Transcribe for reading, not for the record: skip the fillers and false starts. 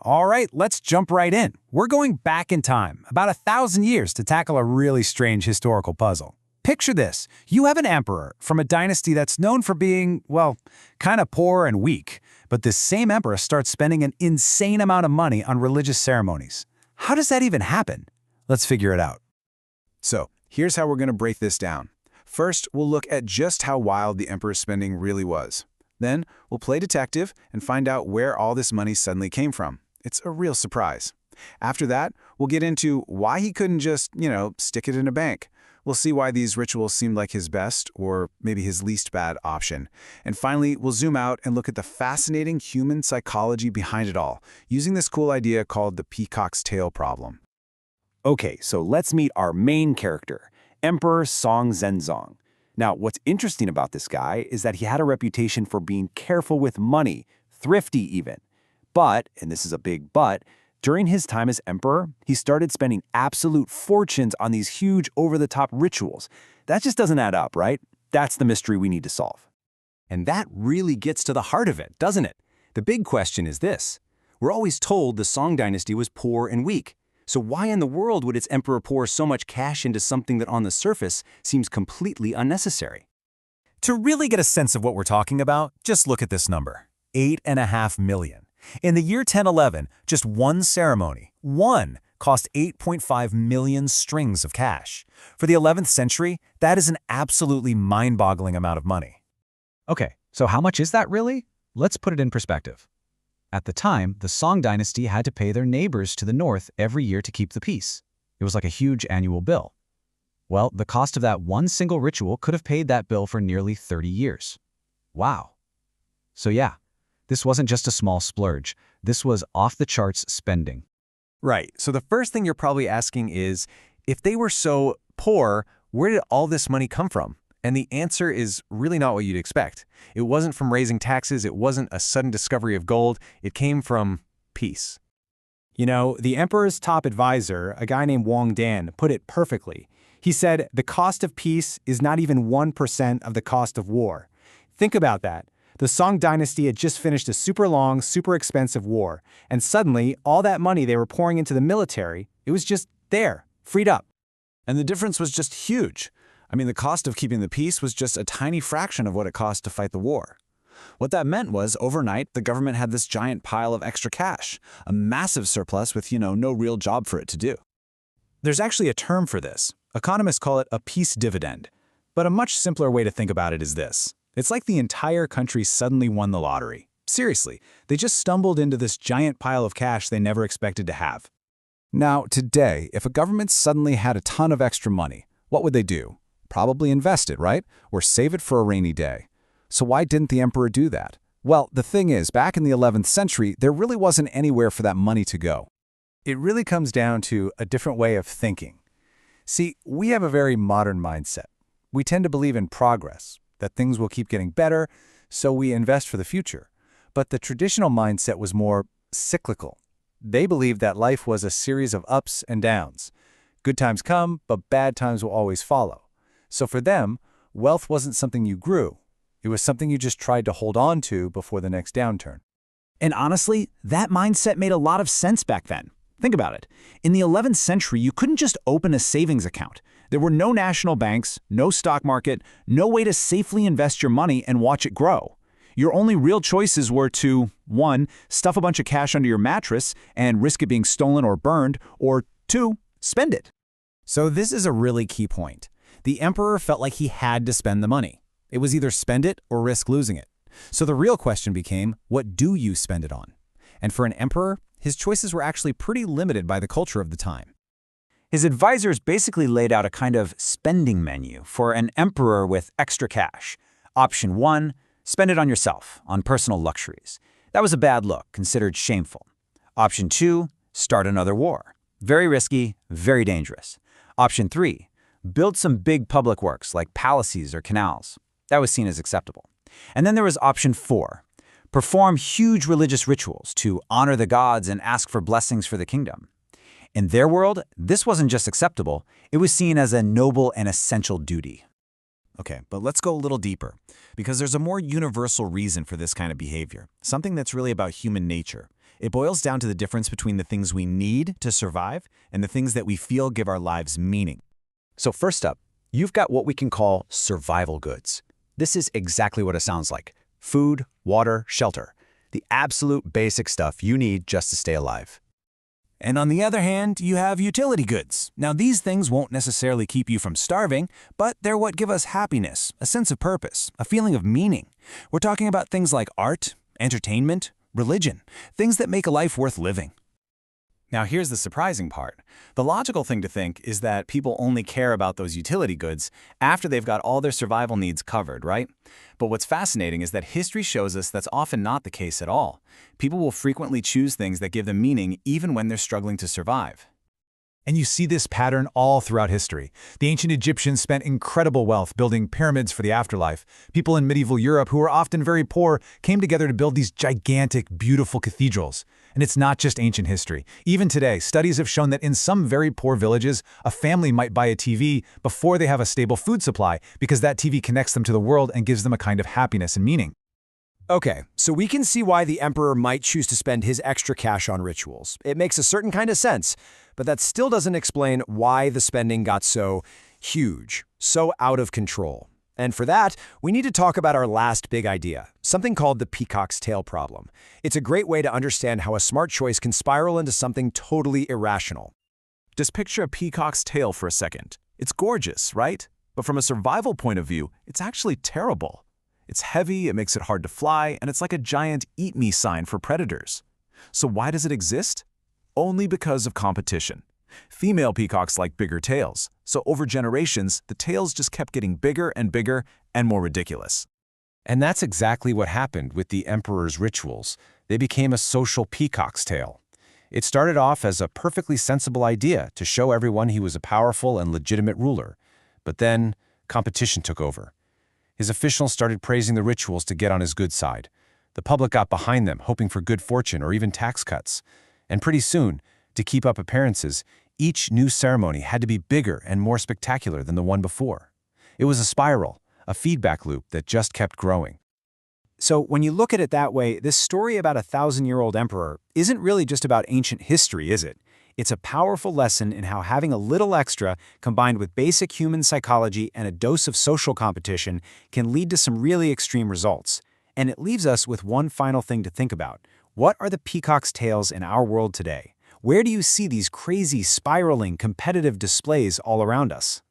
All right, let's jump right in. We're going back in time, about 1,000 years, to tackle a really strange historical puzzle. Picture this. You have an emperor from a dynasty that's known for being, well, kind of poor and weak. But this same emperor starts spending an insane amount of money on religious ceremonies. How does that even happen? Let's figure it out. So, here's how we're going to break this down. First, we'll look at just how wild the emperor's spending really was. Then, we'll play detective and find out where all this money suddenly came from. It's a real surprise. After that, we'll get into why he couldn't just, stick it in a bank. We'll see why these rituals seemed like his best, or maybe his least bad option. And finally, we'll zoom out and look at the fascinating human psychology behind it all, using this cool idea called the peacock's tail problem. Okay, so let's meet our main character, Emperor Song Zhenzong. Now, what's interesting about this guy is that he had a reputation for being careful with money, thrifty even. But, and this is a big but, during his time as emperor, he started spending absolute fortunes on these huge over-the-top rituals. That just doesn't add up, right? That's the mystery we need to solve. And that really gets to the heart of it, doesn't it? The big question is this. We're always told the Song dynasty was poor and weak. So why in the world would its emperor pour so much cash into something that on the surface seems completely unnecessary? To really get a sense of what we're talking about, just look at this number, 8.5 million. In the year 1011, just one ceremony, cost 8.5 million strings of cash. For the 11th century, that is an absolutely mind-boggling amount of money. Okay, so how much is that really? Let's put it in perspective. At the time, the Song dynasty had to pay their neighbors to the north every year to keep the peace. It was like a huge annual bill. Well, the cost of that one single ritual could have paid that bill for nearly 30 years. Wow. So yeah, this wasn't just a small splurge. This was off-the-charts spending. Right, so the first thing you're probably asking is, if they were so poor, where did all this money come from? And the answer is really not what you'd expect. It wasn't from raising taxes, it wasn't a sudden discovery of gold, it came from peace. You know, the emperor's top advisor, a guy named Wang Dan, put it perfectly. He said, the cost of peace is not even 1% of the cost of war. Think about that. The Song dynasty had just finished a super long, super expensive war, and suddenly, all that money they were pouring into the military, it was just there, freed up. And the difference was just huge. I mean, the cost of keeping the peace was just a tiny fraction of what it cost to fight the war. What that meant was, overnight, the government had this giant pile of extra cash, a massive surplus with, no real job for it to do. There's actually a term for this. Economists call it a peace dividend. But a much simpler way to think about it is this. It's like the entire country suddenly won the lottery. Seriously, they just stumbled into this giant pile of cash they never expected to have. Now, today, if a government suddenly had a ton of extra money, what would they do? Probably invest it, right? Or save it for a rainy day. So why didn't the emperor do that? Well, the thing is, back in the 11th century, there really wasn't anywhere for that money to go. It really comes down to a different way of thinking. See, we have a very modern mindset. We tend to believe in progress, that things will keep getting better, so we invest for the future. But the traditional mindset was more cyclical. They believed that life was a series of ups and downs. Good times come, but bad times will always follow. So for them, wealth wasn't something you grew. It was something you just tried to hold on to before the next downturn. And honestly, that mindset made a lot of sense back then. Think about it. In the 11th century, you couldn't just open a savings account. There were no national banks, no stock market, no way to safely invest your money and watch it grow. Your only real choices were to, 1, stuff a bunch of cash under your mattress and risk it being stolen or burned, or 2, spend it. So this is a really key point. The emperor felt like he had to spend the money. It was either spend it or risk losing it. So the real question became, what do you spend it on? And for an emperor, his choices were actually pretty limited by the culture of the time. His advisors basically laid out a kind of spending menu for an emperor with extra cash. Option 1, spend it on yourself, on personal luxuries. That was a bad look, considered shameful. Option 2, start another war. Very risky, very dangerous. Option 3, build some big public works like palaces or canals. That was seen as acceptable. And then there was option 4, perform huge religious rituals to honor the gods and ask for blessings for the kingdom. In their world, this wasn't just acceptable, it was seen as a noble and essential duty. Okay, but let's go a little deeper, because there's a more universal reason for this kind of behavior, something that's really about human nature. It boils down to the difference between the things we need to survive and the things that we feel give our lives meaning. So first up, you've got what we can call survival goods. This is exactly what it sounds like. Food, water, shelter. The absolute basic stuff you need just to stay alive. And on the other hand, you have utility goods. Now, these things won't necessarily keep you from starving, but they're what give us happiness, a sense of purpose, a feeling of meaning. We're talking about things like art, entertainment, religion, things that make a life worth living. Now, here's the surprising part. The logical thing to think is that people only care about those utility goods after they've got all their survival needs covered, right? But what's fascinating is that history shows us that's often not the case at all. People will frequently choose things that give them meaning even when they're struggling to survive. And you see this pattern all throughout history. The ancient Egyptians spent incredible wealth building pyramids for the afterlife. People in medieval Europe, who were often very poor, came together to build these gigantic, beautiful cathedrals. And it's not just ancient history. Even today, studies have shown that in some very poor villages, a family might buy a TV before they have a stable food supply because that TV connects them to the world and gives them a kind of happiness and meaning. Okay, so we can see why the emperor might choose to spend his extra cash on rituals. It makes a certain kind of sense, but that still doesn't explain why the spending got so huge, so out of control. And for that, we need to talk about our last big idea, something called the peacock's tail problem. It's a great way to understand how a smart choice can spiral into something totally irrational. Just picture a peacock's tail for a second. It's gorgeous, right? But from a survival point of view, it's actually terrible. It's heavy, it makes it hard to fly, and it's like a giant eat me sign for predators. So why does it exist? Only because of competition. Female peacocks like bigger tails, so over generations, the tails just kept getting bigger and more ridiculous. And that's exactly what happened with the emperor's rituals. They became a social peacock's tail. It started off as a perfectly sensible idea to show everyone he was a powerful and legitimate ruler. But then, competition took over. His officials started praising the rituals to get on his good side. The public got behind them, hoping for good fortune or even tax cuts. And pretty soon, to keep up appearances, each new ceremony had to be bigger and more spectacular than the one before. It was a spiral, a feedback loop that just kept growing. So when you look at it that way, this story about a 1,000-year-old emperor isn't really just about ancient history, is it? It's a powerful lesson in how having a little extra, combined with basic human psychology and a dose of social competition, can lead to some really extreme results. And it leaves us with one final thing to think about. What are the peacock's tails in our world today? Where do you see these crazy, spiraling, competitive displays all around us?